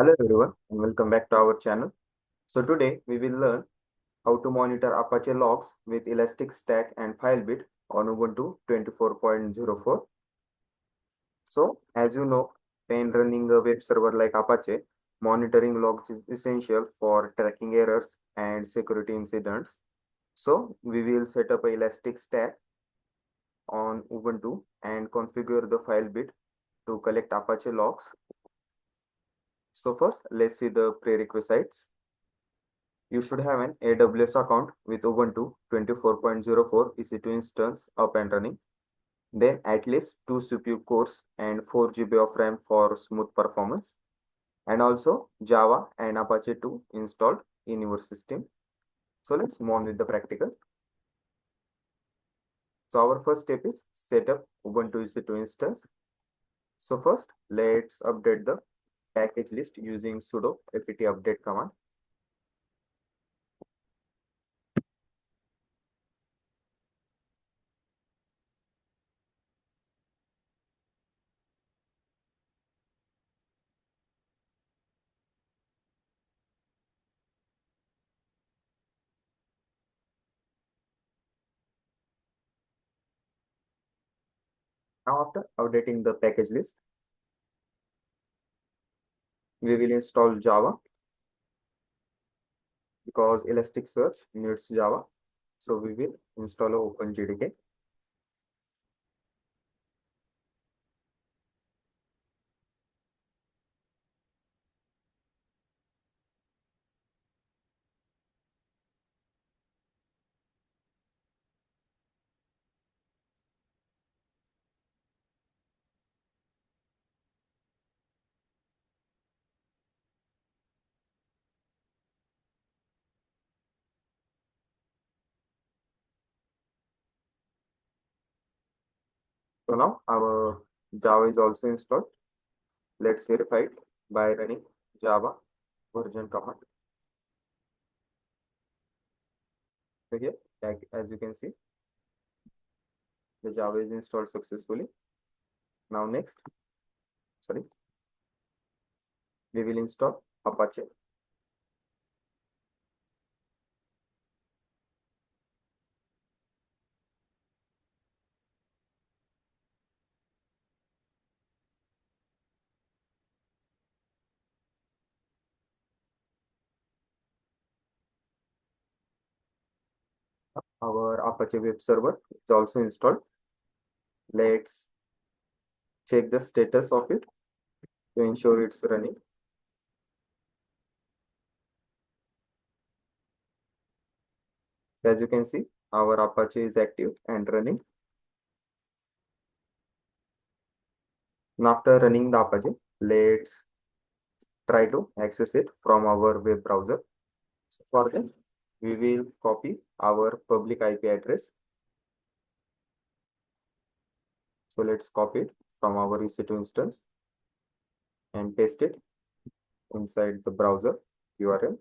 Hello everyone and welcome back to our channel. So today we will learn how to monitor Apache logs with Elastic Stack and Filebeat on Ubuntu 24.04. So as you know, when running a web server like Apache, monitoring logs is essential for tracking errors and security incidents. So we will set up a Elastic Stack on Ubuntu and configure the Filebeat to collect Apache logs. So first, let's see the prerequisites. You should have an AWS account with Ubuntu 24.04 EC2 instance up and running. Then at least 2 CPU cores and 4 GB of RAM for smooth performance. And also Java and Apache2 installed in your system. So let's move on with the practical. So our first step is set up Ubuntu EC2 instance. So first, let's update the package list using sudo apt update command. Now after updating the package list, we will install Java because Elasticsearch needs Java. So we will install OpenJDK. So now our Java is also installed. Let's verify it by running Java version command. So here, like, as you can see, the Java is installed successfully. Now next, sorry, we will install Apache. Our Apache web server is also installed. Let's check the status of it to ensure it's running. As you can see, our Apache is active and running. Now after running the Apache, let's try to access it from our web browser. So for this, we will copy our public IP address. So let's copy it from our EC2 instance and paste it inside the browser URL.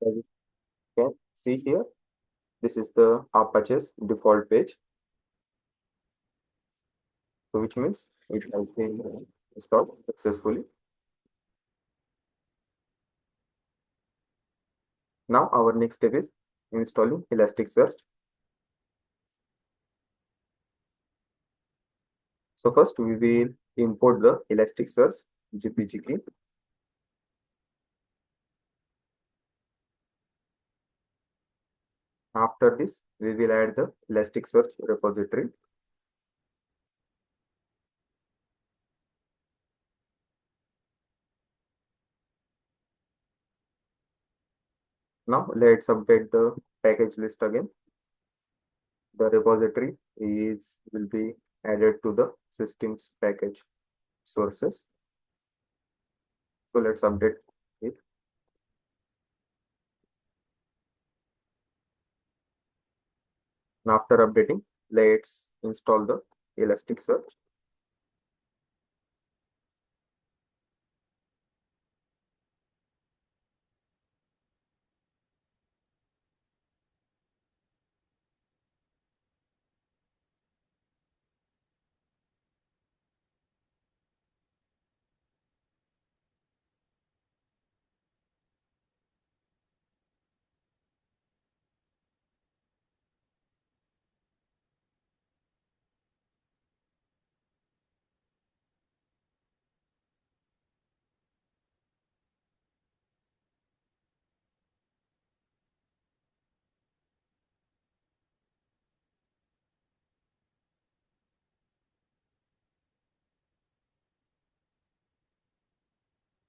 As you can see here, this is the Apache's default page. So which means it has been installed successfully. Now our next step is installing Elasticsearch. So first we will import the Elasticsearch GPG key. After this, we will add the Elasticsearch repository. Now let's update the package list again. The repository will be added to the system's package sources. So let's update it. Now after updating, let's install the Elasticsearch.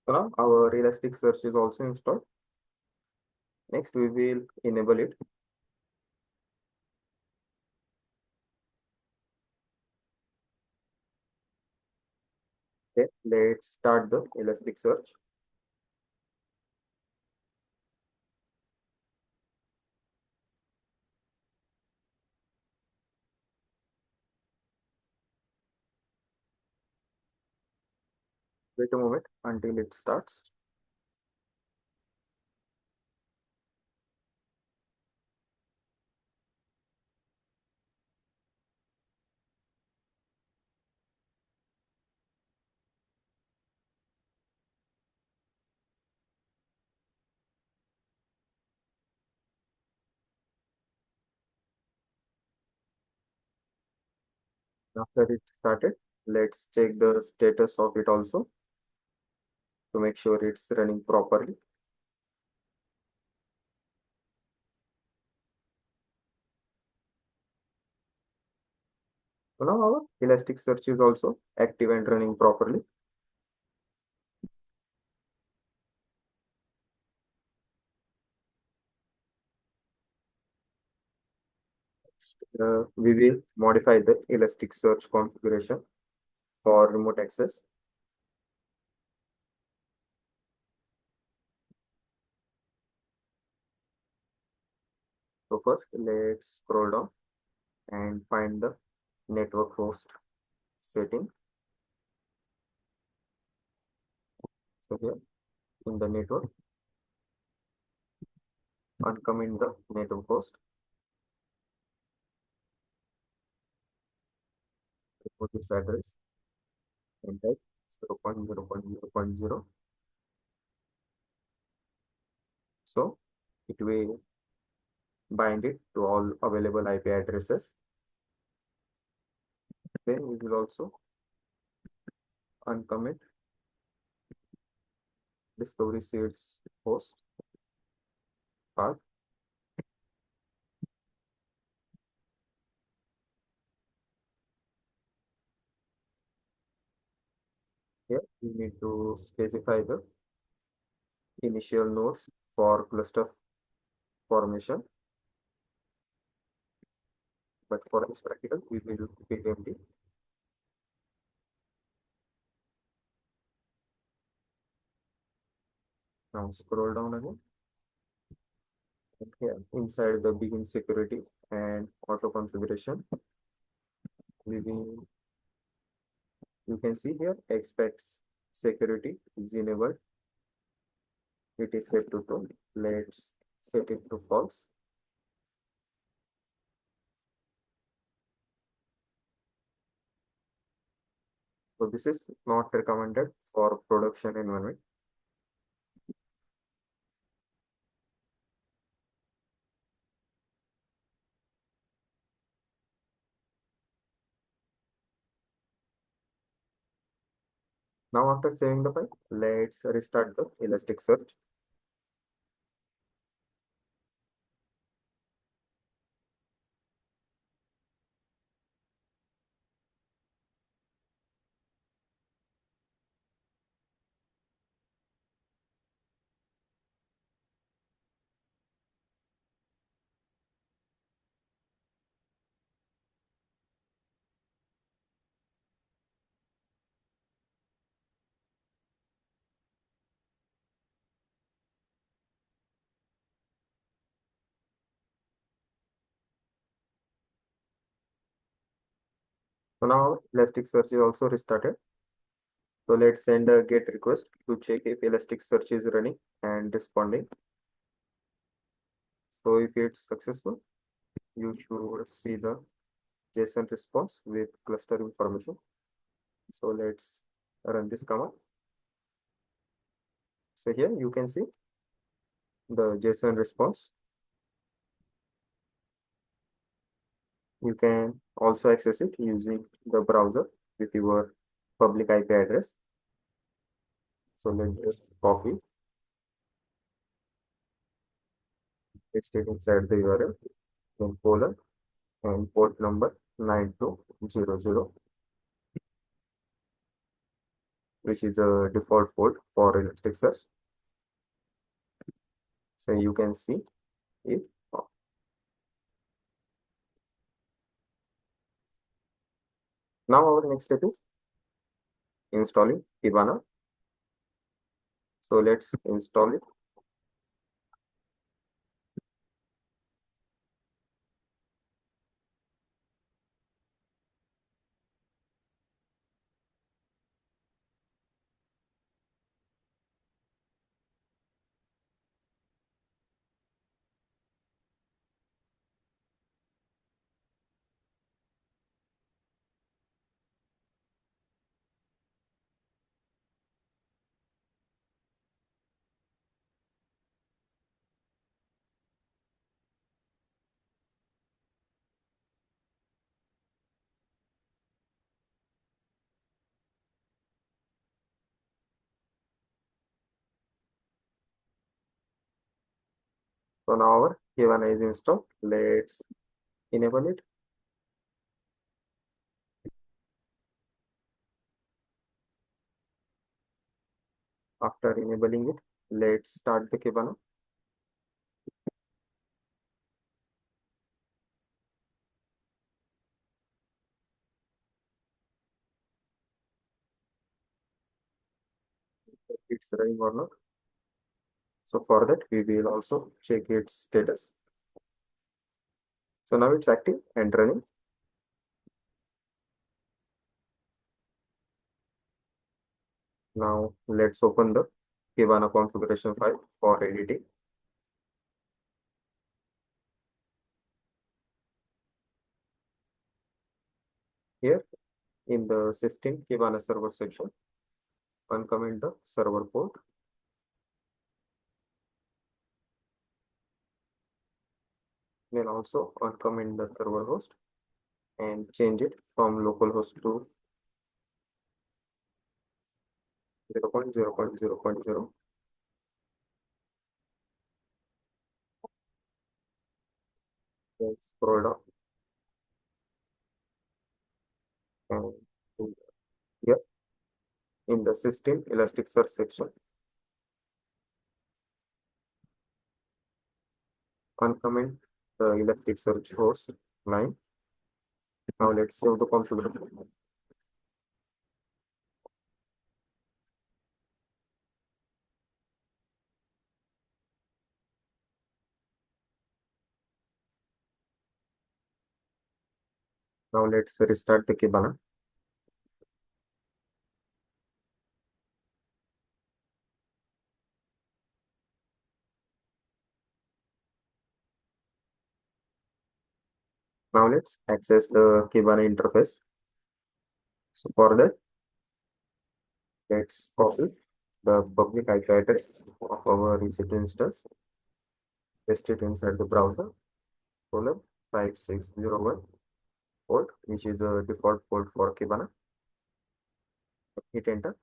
So now our Elasticsearch is also installed. Next, we will enable it. Okay, let's start the Elasticsearch. Wait a moment until it starts. After it started, let's check the status of it also to make sure it's running properly. So now our Elasticsearch is also active and running properly. We will modify the Elasticsearch configuration for remote access. So first, let's scroll down and find the network host setting. So here in the network, uncomment the network host. Put this address and type 0.0.0.0. So it will bind it to all available IP addresses. Then we will also uncomment discovery seeds host path. Here we need to specify the initial nodes for cluster formation. But for this practical, we will keep it empty. Now scroll down again. And here inside the begin security and auto configuration, we will, you can see here expects security is enabled. It is set to true. Let's set it to false. So this is not recommended for production environment. Now after saving the file, let's restart the Elasticsearch. So now Elasticsearch is also restarted. So let's send a GET request to check if Elasticsearch is running and responding. So if it's successful, you should see the JSON response with cluster information. So let's run this command. So here you can see the JSON response. You can also access it using the browser with your public IP address. So let's just copy, paste it inside the URL, then colon and port number 9200. which is a default port for Elasticsearch. So you can see it. Now our next step is installing Kibana. So let's install it. So now our Kibana is installed. Let's enable it. After enabling it, let's start the Kibana. It's running or not. So for that, we will also check its status. So now it's active and running. Now let's open the Kibana configuration file for editing. Here in the system Kibana server section, uncomment the server port. Then also uncomment the server host and change it from localhost to 0.0.0.0. Then scroll down and here in the system Elasticsearch section, uncomment the Elasticsearch host line. Now let's save the configuration. Now let's restart the Kibana. Now let's access the Kibana interface. So for that, let's copy the public IP address of our EC2 instance, paste it inside the browser, colon 5601 port, which is a default port for Kibana. Hit enter.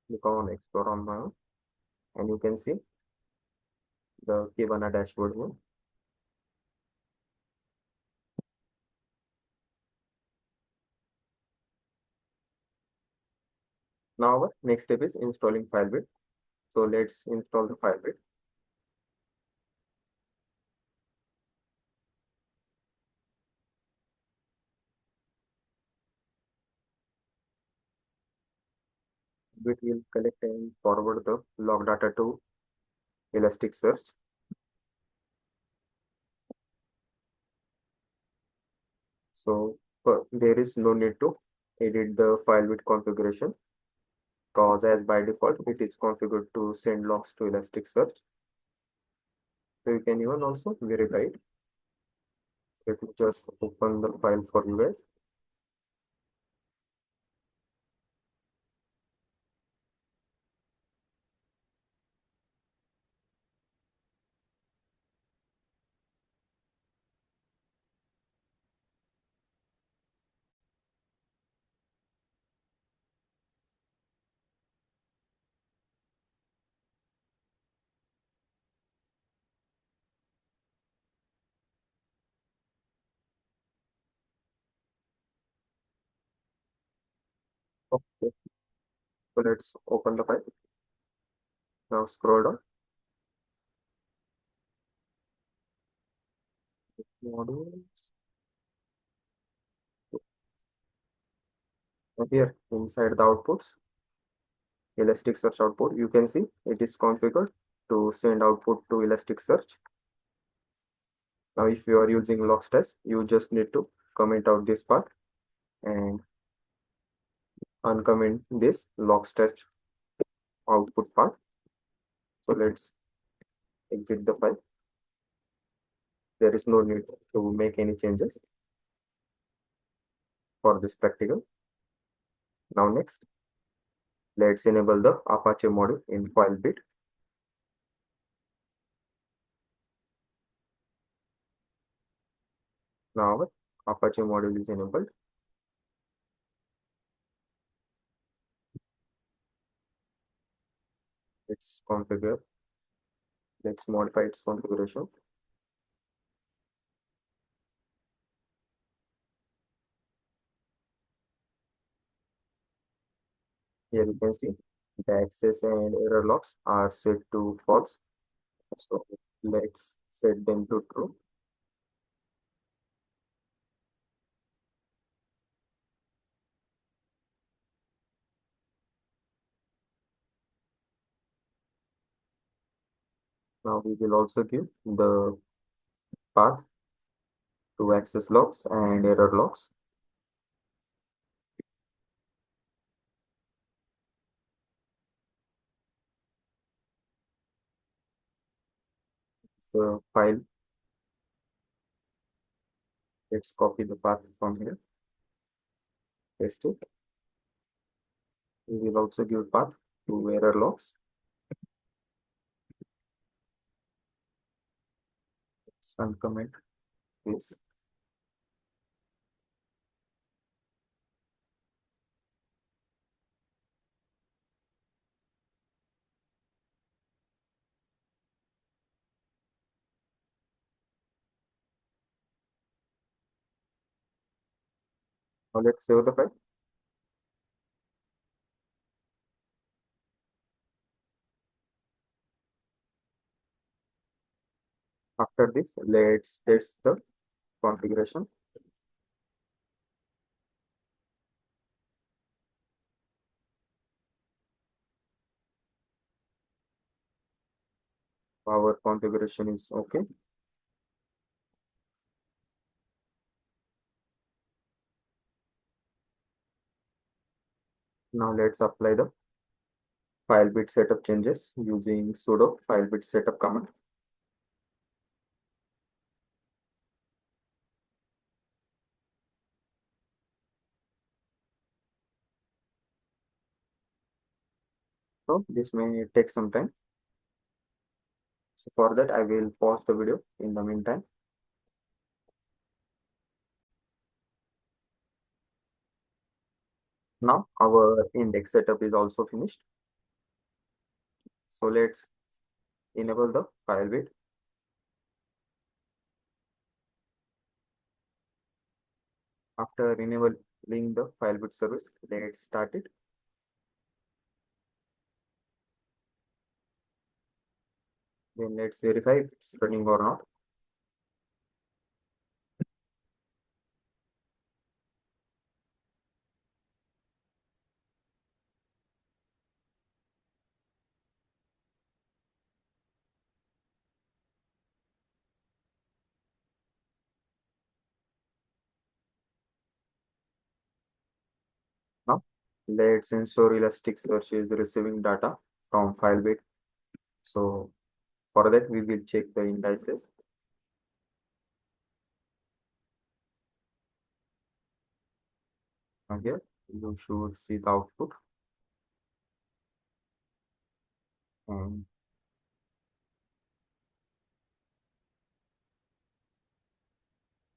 Click on Explore on my own, and you can see the Kibana dashboard here. Now our next step is installing Filebeat. So let's install the Filebeat. It will collect and forward the log data to Elasticsearch. So there is no need to edit the Filebeat configuration, because as by default it is configured to send logs to Elasticsearch. So you can even also verify it. Let me just open the file for you guys. Okay, so let's open the file. Now scroll down. Module. Here inside the outputs, Elasticsearch output, you can see it is configured to send output to Elasticsearch. Now, if you are using logs test, you just need to comment out this part and uncomment this logs test output part. So let's exit the file. There is no need to make any changes for this practical. Now next, let's enable the Apache module in Filebeat. Now our Apache module is enabled. Let's configure. Let's modify its configuration. Here you can see the access and error logs are set to false. So let's set them to true. Now we will also give the path to access logs and error logs. So file, let's copy the path from here, paste it. We will also give path to error logs. Let's uncomment this. Now let's save the file. After this, let's test the configuration. Our configuration is okay. Now let's apply the Filebeat setup changes using sudo Filebeat setup command. So this may take some time. So for that, I will pause the video in the meantime. Now our index setup is also finished. So let's enable the Filebeat. After enabling the Filebeat service, let's start it. Then let's verify if it's running or not. Now let's ensure Elasticsearch is receiving data from Filebeat. So for that, we will check the indices. Now here you should see the output, and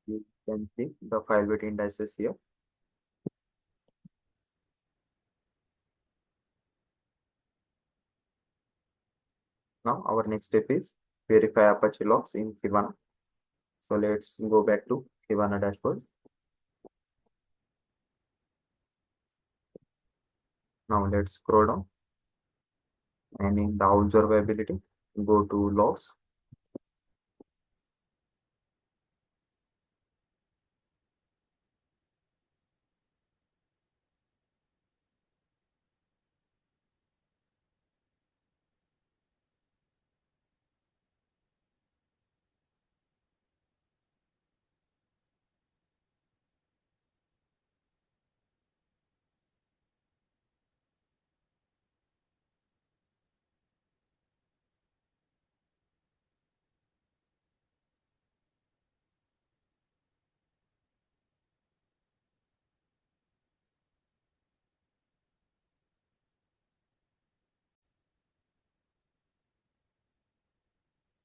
you can see the Filebeat indices here. Now our next step is verify Apache logs in Kibana. So let's go back to Kibana dashboard. Now let's scroll down, and in the observability, go to logs.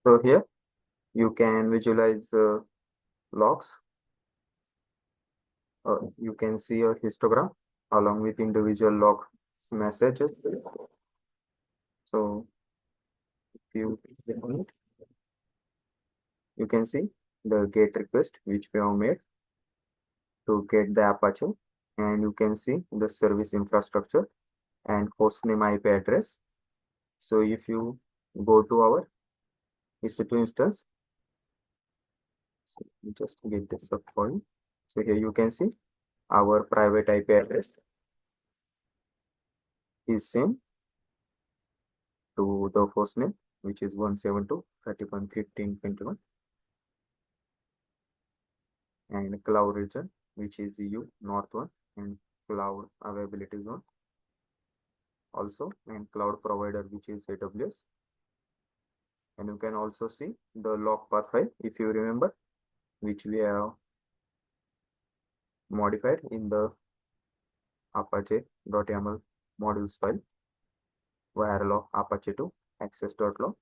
So here you can visualize logs. You can see a histogram along with individual log messages. So if you click on it, you can see the GET request which we have made to get the Apache, and you can see the service infrastructure and hostname IP address. So if you go to our EC2 instance, so just get this up for you. So here you can see our private IP address is same to the hostname, which is 172.31.15.21, and cloud region, which is EU North 1, and cloud availability zone also, and cloud provider, which is AWS. And you can also see the log path file, if you remember, which we have modified in the Apache.yaml modules file via log Apache2 access.log.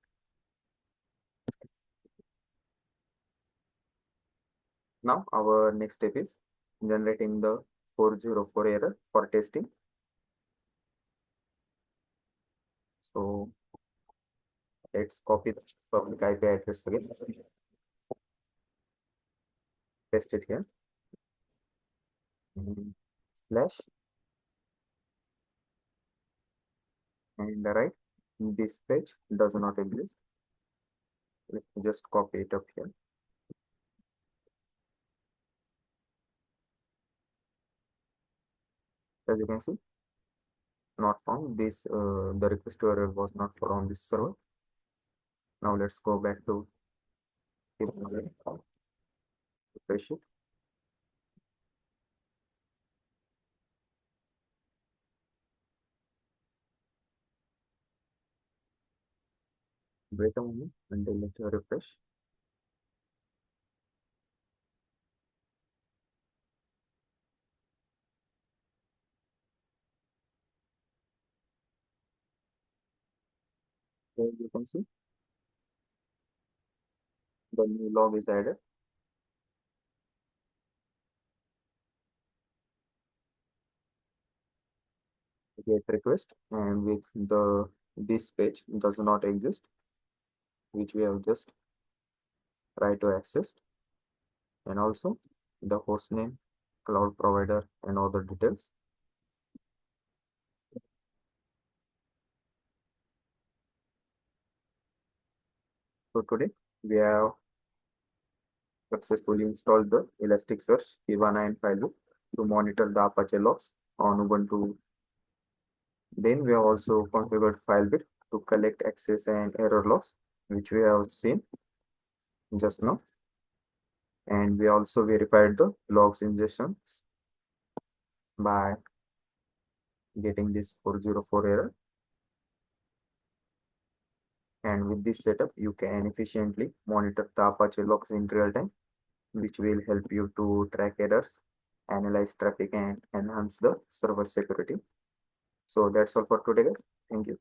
Now our next step is generating the 404 error for testing. So let's copy the public IP address again, paste it here, slash, and right, this page does not exist. Let me just copy it up here. As you can see, not found. This the request error was not found on this server. Now let's go back to refresh it. Wait a moment until it refresh. There you can see the new log is added. Get request, and with the this page does not exist, which we have just try to access, and also the host name, cloud provider, and other details. So today we have successfully installed the Elasticsearch, Kibana, and Filebeat to monitor the Apache logs on Ubuntu. Then we have also configured Filebeat to collect access and error logs, which we have seen just now. And we also verified the logs ingestions by getting this 404 error. And with this setup, you can efficiently monitor the Apache logs in real time, which will help you to track errors, analyze traffic, and enhance the server security. So that's all for today, guys. Thank you.